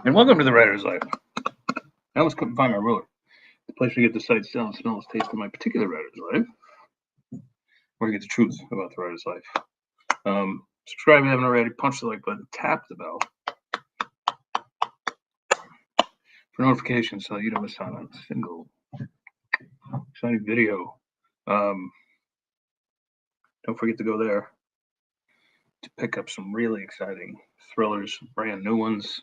And welcome to the Writer's Life. I almost couldn't find my ruler. The place where you get the sight, sound, smells, taste of my particular writer's life, where you get the truth about the writer's life. Subscribe if you haven't already. Punch the like button. Tap the bell for notifications so you don't miss out on a single exciting video. Don't forget to go there to pick up some really exciting thrillers, brand new ones.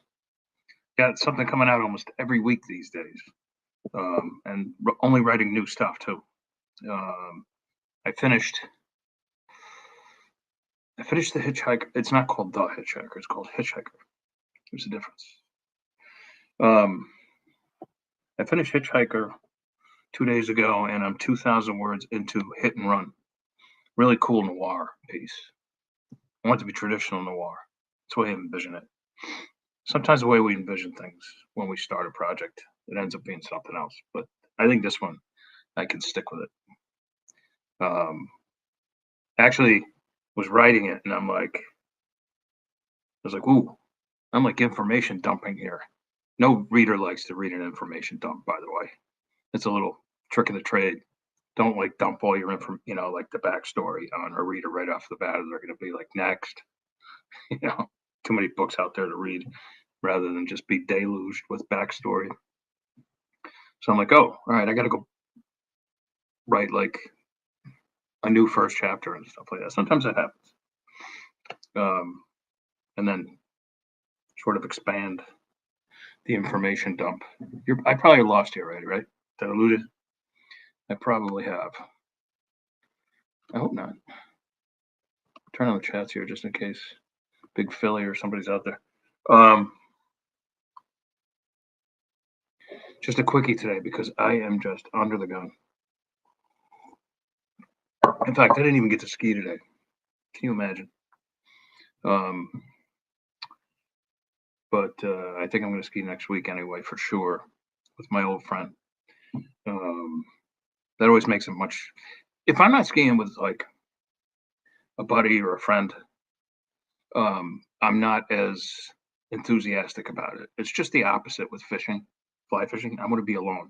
Got something coming out almost every week these days, and only writing new stuff too. I finished The Hitchhiker. It's not called The Hitchhiker. It's called Hitchhiker. There's a difference. I finished Hitchhiker 2 days ago, and I'm 2,000 words into Hit and Run. Really cool noir piece. I want it to be traditional noir. That's the way I envision it. Sometimes the way we envision things when we start a project, it ends up being something else. But I think this one, I can stick with it. Actually, was writing it, and I was like, ooh, I'm like information dumping here. No reader likes to read an information dump, by the way. It's a little trick of the trade. Don't like dump all your like the backstory on a reader right off the bat. They're going to be like, next. Too many books out there to read rather than just be deluged with backstory. So I'm like, oh, all right, I got to go write like a new first chapter and stuff like that. Sometimes that happens. And then sort of expand the information dump. I probably lost you already, right? Did I lose it? I probably have. I hope not. Turn on the chats here just in case Big Philly or somebody's out there. Just a quickie today because I am just under the gun. In fact, I didn't even get to ski today. Can you imagine? But I think I'm going to ski next week anyway, for sure, with my old friend. That always makes it much. If I'm not skiing with like a buddy or a friend, I'm not as enthusiastic about it. It's just the opposite with fishing, fly fishing. I want to be alone.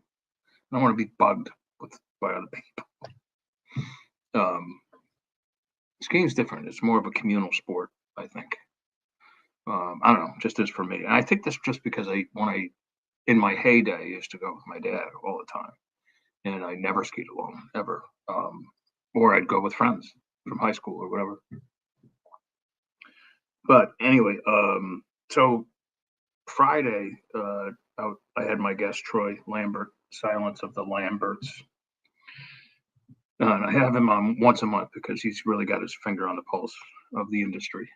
I don't want to be bugged by other people. Skiing is different. It's more of a communal sport, I think. I don't know, just is for me. And I think that's just because in my heyday, I used to go with my dad all the time. And I never skied alone, ever. Or I'd go with friends from high school or whatever. But anyway, so Friday, I had my guest, Troy Lambert, Silence of the Lamberts. And I have him on once a month because he's really got his finger on the pulse of the industry.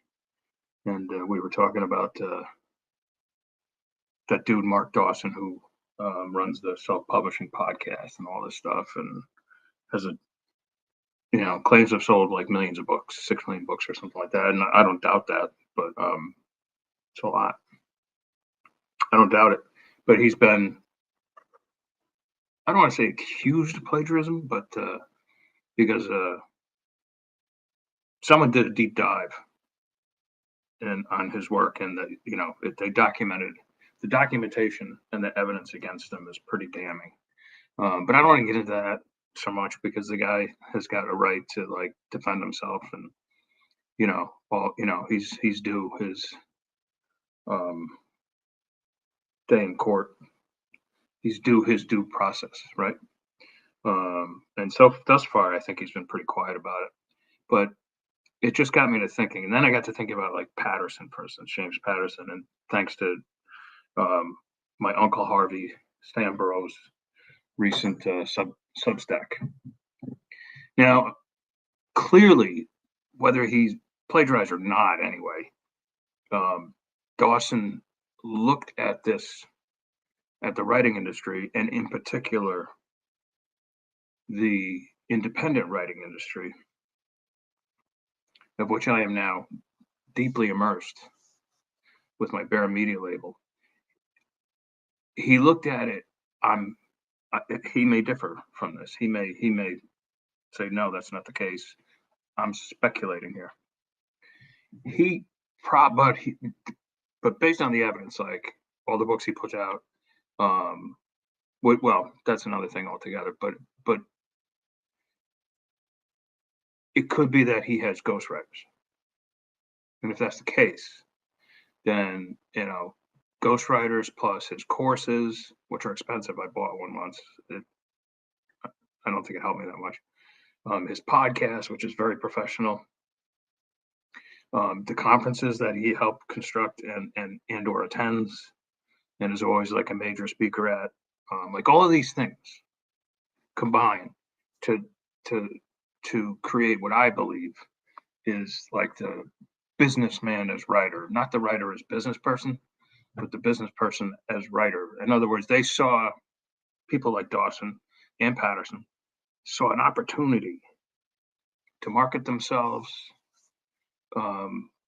And we were talking about that dude, Mark Dawson, who runs the self-publishing podcast and all this stuff, and has claims have sold like millions of books, 6 million books or something like that. And I don't doubt that, but it's a lot. I don't doubt it. But he's been, I don't want to say accused of plagiarism, but because someone did a deep dive on his work, and they documented the documentation, and the evidence against him is pretty damning. But I don't want to get into that so much because the guy has got a right to like defend himself, and he's due his day in court. He's due his due process, right? And so thus far, I think he's been pretty quiet about it. But it just got me to thinking, and then I got to thinking about like Patterson, for instance, James Patterson, and thanks to my Uncle Harvey, Stan Burroughs' recent Substack. Now, clearly, whether he's plagiarized or not, anyway, Dawson looked at the writing industry, and in particular, the independent writing industry, of which I am now deeply immersed with my Bear Media label. He looked at it. He may differ from this. He may say, no, that's not the case. I'm speculating here. But based on the evidence, like all the books he puts out. Well, that's another thing altogether. But it could be that he has ghostwriters, and if that's the case, then ghostwriters plus his courses, which are expensive. I bought one once. I don't think it helped me that much. His podcast, which is very professional. The conferences that he helped construct and or attends, and is always like a major speaker at. Like all of these things combine to to to create what I believe is like the businessman as writer, not the writer as business person, but the business person as writer. In other words, they saw people like Dawson and Patterson saw an opportunity to market themselves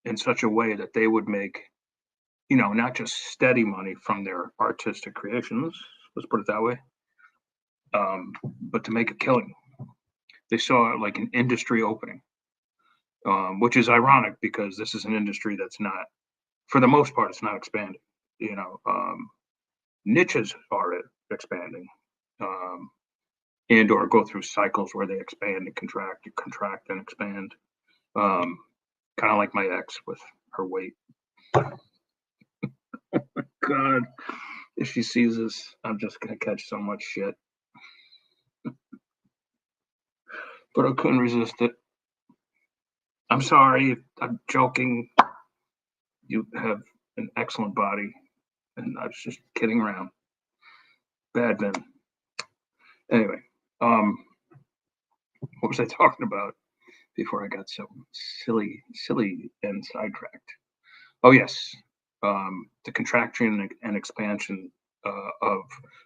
in such a way that they would make, not just steady money from their artistic creations, let's put it that way, but to make a killing. They saw like an industry opening, which is ironic because this is an industry that's not, for the most part, it's not expanding. Niches are expanding, and or go through cycles where they expand and contract and expand. Kind of like my ex with her weight. God, if she sees this, I'm just gonna catch so much shit. But I couldn't resist it. I'm sorry, I'm joking. You have an excellent body, and I was just kidding around. Bad man. Anyway, what was I talking about before I got so silly and sidetracked? Oh yes, the contraction and expansion of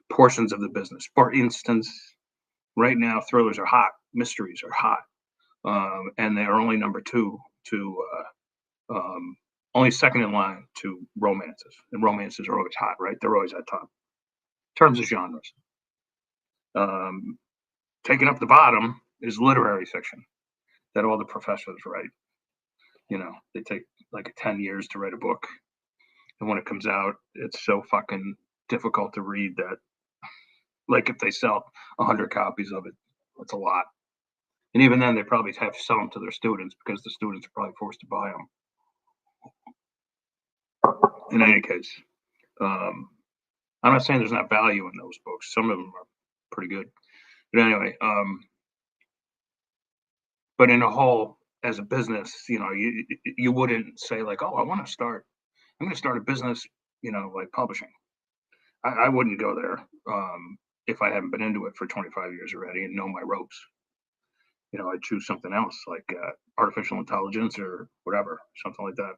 portions of the business. For instance, right now thrillers are hot, mysteries are hot, and they are only number two to only second in line to romances, and romances are always hot, right? They're always at top in terms of genres. Taking up the bottom is literary fiction that all the professors write. They take like 10 years to write a book, and when it comes out, it's so fucking difficult to read that, like, if they sell 100 copies of it, that's a lot. And even then, they probably have to sell them to their students because the students are probably forced to buy them. In any case, I'm not saying there's not value in those books. Some of them are pretty good. But anyway, but in a whole, as a business, you wouldn't say like, oh, I'm going to start a business, like publishing. I wouldn't go there if I haven't been into it for 25 years already and know my ropes. I'd choose something else like artificial intelligence or whatever, something like that.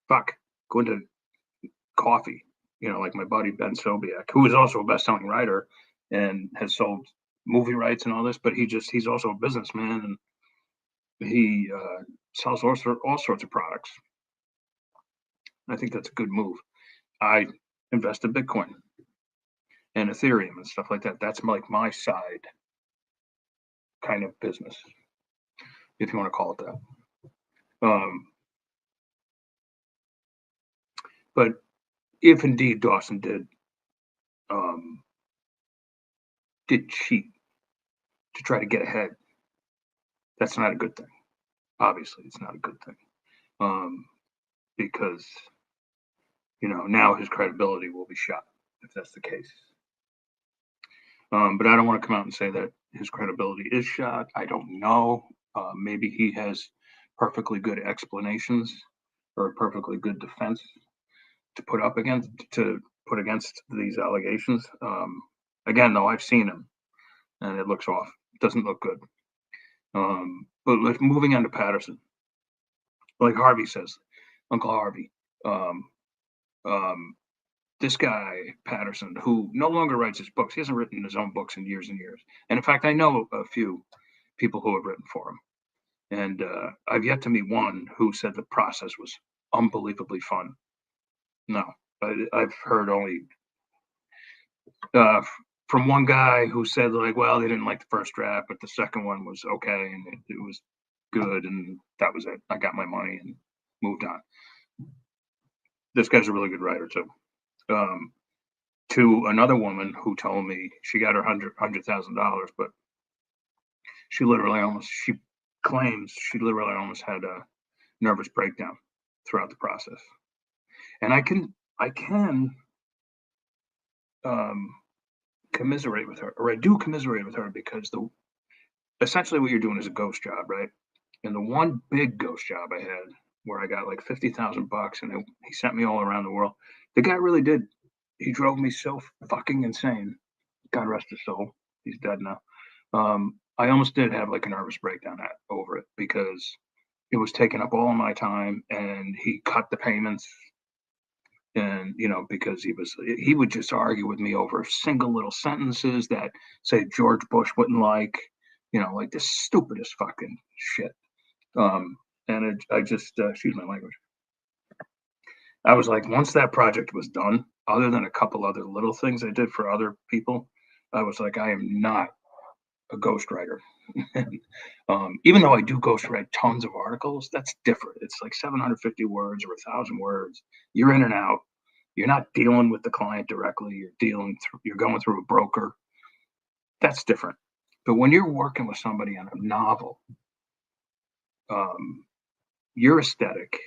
Fuck, go into coffee. Like my buddy Ben Sobiek, who is also a best-selling writer and has sold movie rights and all this, but he's also a businessman, and he sells all sorts of products. I think that's a good move. I invest in Bitcoin and Ethereum and stuff like that. That's like my side kind of business, if you want to call it that. But if indeed Dawson did cheat to try to get ahead, that's not a good thing. Obviously, it's not a good thing, because now his credibility will be shot if that's the case. But I don't want to come out and say that his credibility is shot. I don't know. Maybe he has perfectly good explanations or a perfectly good defense to put against these allegations. Again, though, I've seen him, and it looks off. It doesn't look good. But moving on to Patterson, like Harvey says, Uncle Harvey, this guy Patterson, who no longer writes his books, he hasn't written his own books in years and years. And in fact, I know a few people who have written for him, and I've yet to meet one who said the process was unbelievably fun. No, I've heard only from one guy who said like, well, they didn't like the first draft, but the second one was okay, and it was good, and that was it. I got my money and moved on. This guy's a really good writer too. to another woman who told me she got her $100,000, but she claims she literally almost had a nervous breakdown throughout the process. And I can um, commiserate with her, or I do commiserate with her, because essentially what you're doing is a ghost job, right? And the one big ghost job I had where I got like 50,000 bucks, and he sent me all around the world. The guy really did. He drove me so fucking insane. God rest his soul. He's dead now. I almost did have like a nervous breakdown over it, because it was taking up all my time, and he cut the payments. And because he would just argue with me over single little sentences that, say, George Bush wouldn't like, like the stupidest fucking shit. And I just, excuse my language. I was like, once that project was done, other than a couple other little things I did for other people, I was like, I am not a ghostwriter. Even though I do ghostwrite tons of articles, that's different. It's like 750 words or 1,000 words. You're in and out. You're not dealing with the client directly. You're going through a broker. That's different. But when you're working with somebody on a novel, your aesthetic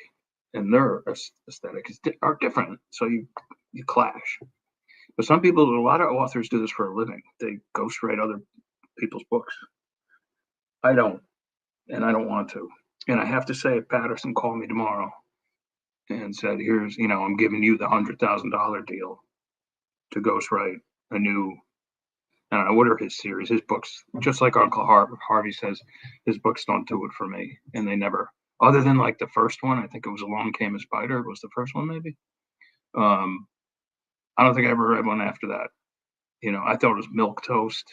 and their aesthetic are different. So you clash. But a lot of authors do this for a living. They ghostwrite other people's books. I don't, and I don't want to. And I have to say, if Patterson called me tomorrow and said, here's, I'm giving you the $100,000 deal to ghostwrite a new, I don't know, what are his series, his books, just like Uncle Harvey says, his books don't do it for me. And they never, other than like the first one, I think it was Along Came a Spider, it was the first one maybe. I don't think I ever read one after that. I thought it was milquetoast.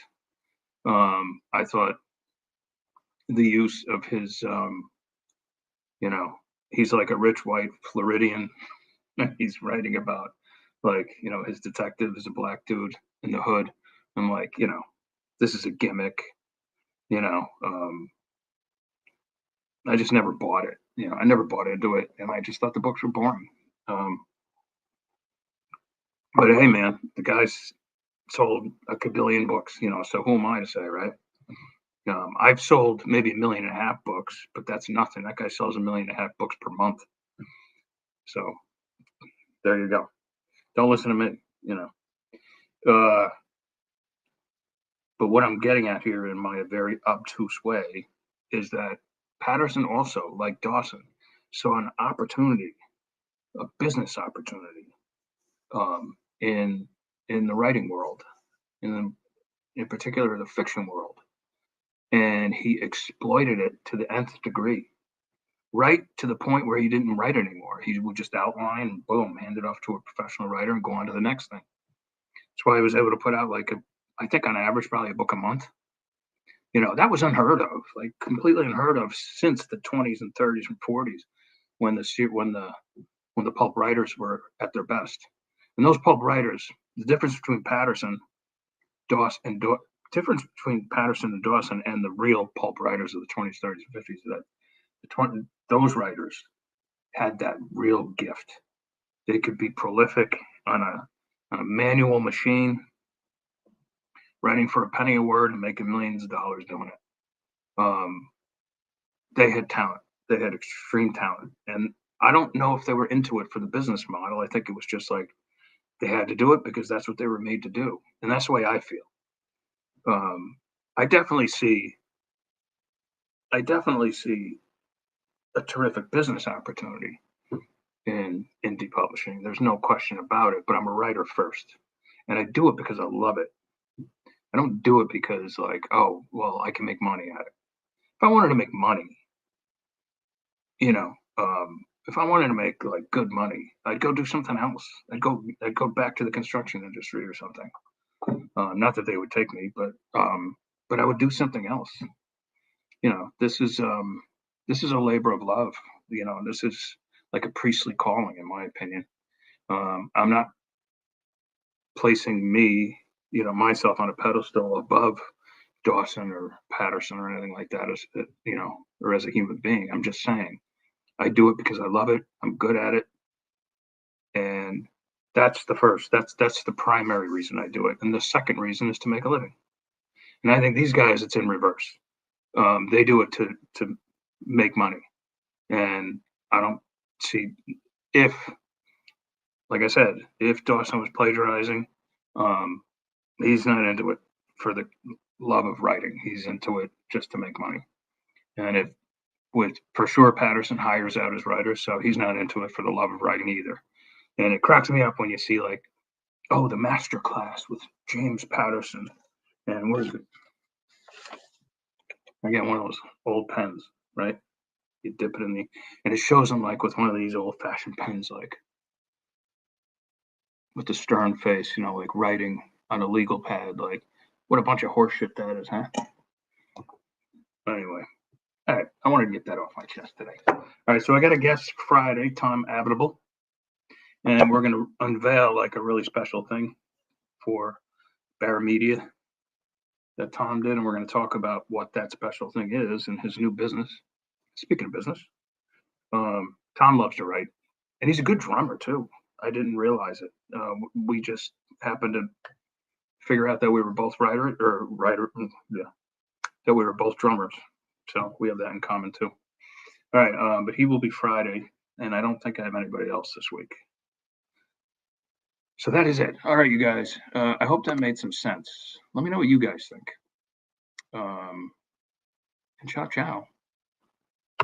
I thought the use of his, he's like a rich white Floridian. He's writing about, like, his detective is a black dude in the hood. I'm like, this is a gimmick. I just never bought it. I never bought into it, and I just thought the books were boring. But hey, man, the guy's sold a kabillion books, so who am I to say, right? I've sold maybe 1.5 million books, but that's nothing. That guy sells 1.5 million books per month. So there you go. Don't listen to me, But what I'm getting at here in my very obtuse way is that Patterson also, like Dawson, saw an opportunity, a business opportunity, in the writing world, in particular the fiction world, and he exploited it to the nth degree, right to the point where he didn't write anymore. He would just outline and boom, hand it off to a professional writer and go on to the next thing. That's why he was able to put out I think on average probably a book a month. That was unheard of, like completely unheard of since the 20s and 30s and 40s, when the pulp writers were at their best. And those pulp writers, the difference between Patterson, Dawson, and the real pulp writers of the 20s, 30s, and 50s, that those writers had that real gift. They could be prolific on a manual machine, writing for a penny a word and making millions of dollars doing it. They had talent. They had extreme talent. And I don't know if they were into it for the business model. I think it was just like they had to do it because that's what they were made to do. And that's the way I feel. I definitely see a terrific business opportunity in indie publishing. There's no question about it, but I'm a writer first. And I do it because I love it. I don't do it because, like, oh, well, I can make money at it. If I wanted to make money, if I wanted to make like good money, I'd go do something else. I'd go back to the construction industry or something. Not that they would take me, but I would do something else. This is a labor of love. This is like a priestly calling, in my opinion. I'm not placing myself on a pedestal above Dawson or Patterson or anything like that, or as a human being. I'm just saying I do it because I love it. I'm good at it. And That's the first. That's the primary reason I do it. And the second reason is to make a living. And I think these guys, it's in reverse. They do it to make money. And I don't see if, like I said, if Dawson was plagiarizing, um, he's not into it for the love of writing. He's into it just to make money. And if with for sure Patterson hires out his writers, so he's not into it for the love of writing either. And it cracks me up when you see like, oh, the master class with James Patterson. And where's it? I get one of those old pens, right? You dip it in the, and it shows him like with one of these old fashioned pens, like with the stern face, like writing on a legal pad. Like, what a bunch of horseshit that is, huh? Anyway, all right, I wanted to get that off my chest today. All right, so I got a guest Friday, Tom Abitable, and we're going to unveil like a really special thing for Bear Media that Tom did, and we're going to talk about what that special thing is in his new business. Speaking of business, Tom loves to write, and he's a good drummer too. I didn't realize it. We just happened to figure out that we were both that we were both drummers. So we have that in common too. All right, but he will be Friday, and I don't think I have anybody else this week. So that is it. All right, you guys. I hope that made some sense. Let me know what you guys think. And ciao, ciao.